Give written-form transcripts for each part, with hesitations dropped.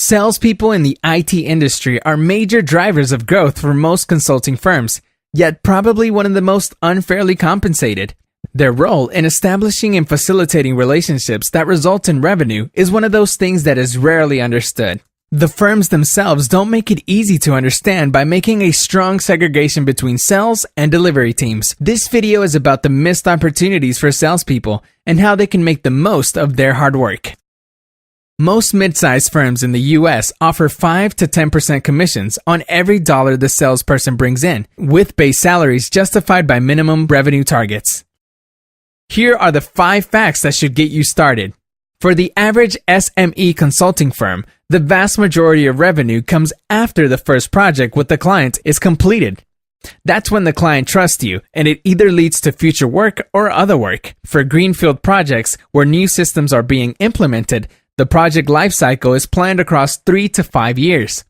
Salespeople in the IT industry are major drivers of growth for most consulting firms, yet probably one of the most unfairly compensated. Their role in establishing and facilitating relationships that result in revenue is one of those things that is rarely understood. The firms themselves don't make it easy to understand by making a strong segregation between sales and delivery teams. This video is about the missed opportunities for salespeople and how they can make the most of their hard work. Most mid-sized firms in the US offer 5 to 10% commissions on every dollar the salesperson brings in, with base salaries justified by minimum revenue targets. Here are the 5 facts that should get you started. For the average SME consulting firm, the vast majority of revenue comes after the first project with the client is completed. That's when the client trusts you, and it either leads to future work or other work. For greenfield projects where new systems are being implemented, the project lifecycle is planned across 3 to 5 years.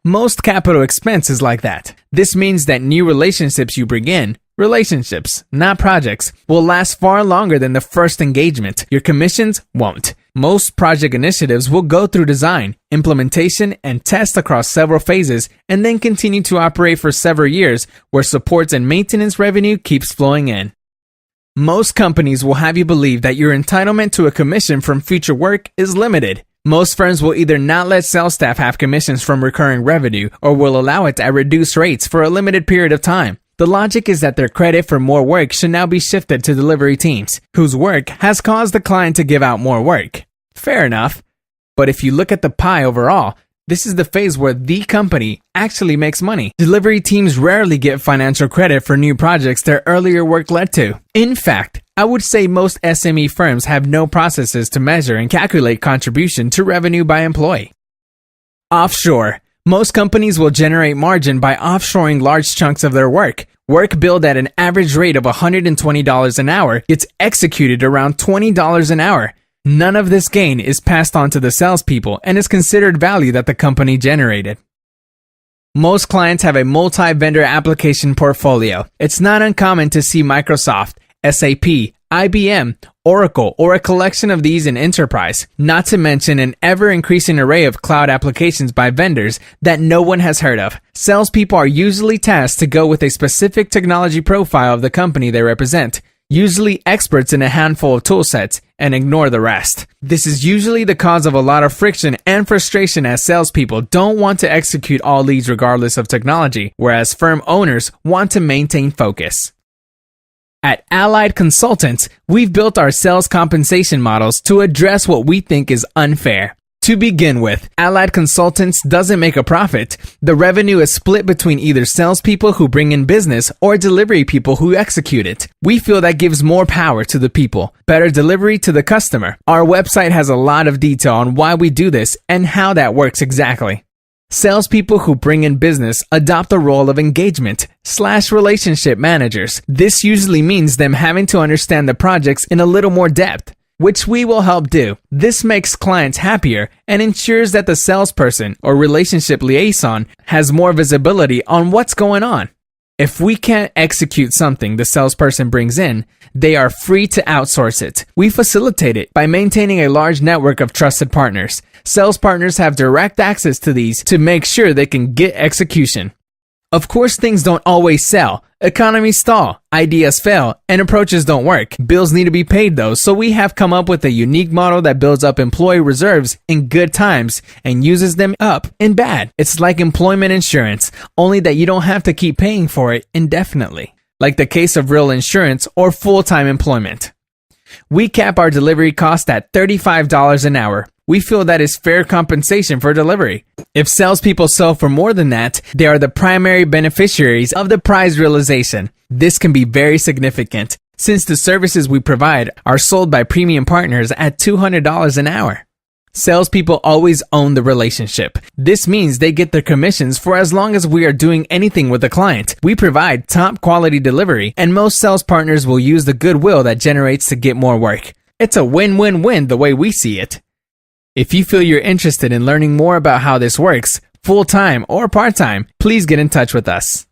Most capital expense is like that. This means that new relationships you bring in, relationships, not projects, will last far longer than the first engagement. Your commissions won't. Most project initiatives will go through design, implementation, and test across several phases and then continue to operate for several years where support and maintenance revenue keeps flowing in. Most companies will have you believe that your entitlement to a commission from future work is limited. Most firms will either not let sales staff have commissions from recurring revenue or will allow it at reduced rates for a limited period of time. The logic is that their credit for more work should now be shifted to delivery teams, whose work has caused the client to give out more work. Fair enough. But if you look at the pie overall, this is the phase where the company actually makes money. Delivery teams rarely get financial credit for new projects their earlier work led to. In fact, I would say most SME firms have no processes to measure and calculate contribution to revenue by employee. Offshore. Most companies will generate margin by offshoring large chunks of their work. Work billed at an average rate of $120 an hour gets executed around $20 an hour. None of this gain is passed on to the salespeople and is considered value that the company generated. Most clients have a multi-vendor application portfolio. It's not uncommon to see Microsoft, SAP, IBM, Oracle, or a collection of these in enterprise, not to mention an ever-increasing array of cloud applications by vendors that no one has heard of. Salespeople are usually tasked to go with a specific technology profile of the company they represent, usually experts in a handful of toolsets, and ignore the rest. This is usually the cause of a lot of friction and frustration as salespeople don't want to execute all leads regardless of technology, whereas firm owners want to maintain focus. At Allied Consultants, we've built our sales compensation models to address what we think is unfair. To begin with, Allied Consultants doesn't make a profit. The revenue is split between either salespeople who bring in business or delivery people who execute it. We feel that gives more power to the people, better delivery to the customer. Our website has a lot of detail on why we do this and how that works exactly. Salespeople who bring in business adopt the role of engagement/relationship managers. This usually means them having to understand the projects in a little more depth, which we will help do. This makes clients happier and ensures that the salesperson or relationship liaison has more visibility on what's going on. If we can't execute something the salesperson brings in, they are free to outsource it. We facilitate it by maintaining a large network of trusted partners. Sales partners have direct access to these to make sure they can get execution. Of course, things don't always sell. Economies stall, ideas fail, and approaches don't work. Bills need to be paid though, so we have come up with a unique model that builds up employee reserves in good times and uses them up in bad. It's like employment insurance, only that you don't have to keep paying for it indefinitely, like the case of real insurance or full-time employment. We cap our delivery cost at $35 an hour. We feel that is fair compensation for delivery. If salespeople sell for more than that, they are the primary beneficiaries of the prize realization. This can be very significant, since the services we provide are sold by premium partners at $200 an hour. Salespeople always own the relationship. This means they get their commissions for as long as we are doing anything with the client. We provide top quality delivery, and most sales partners will use the goodwill that generates to get more work. It's a win-win-win the way we see it. If you feel you're interested in learning more about how this works, full-time or part-time, please get in touch with us.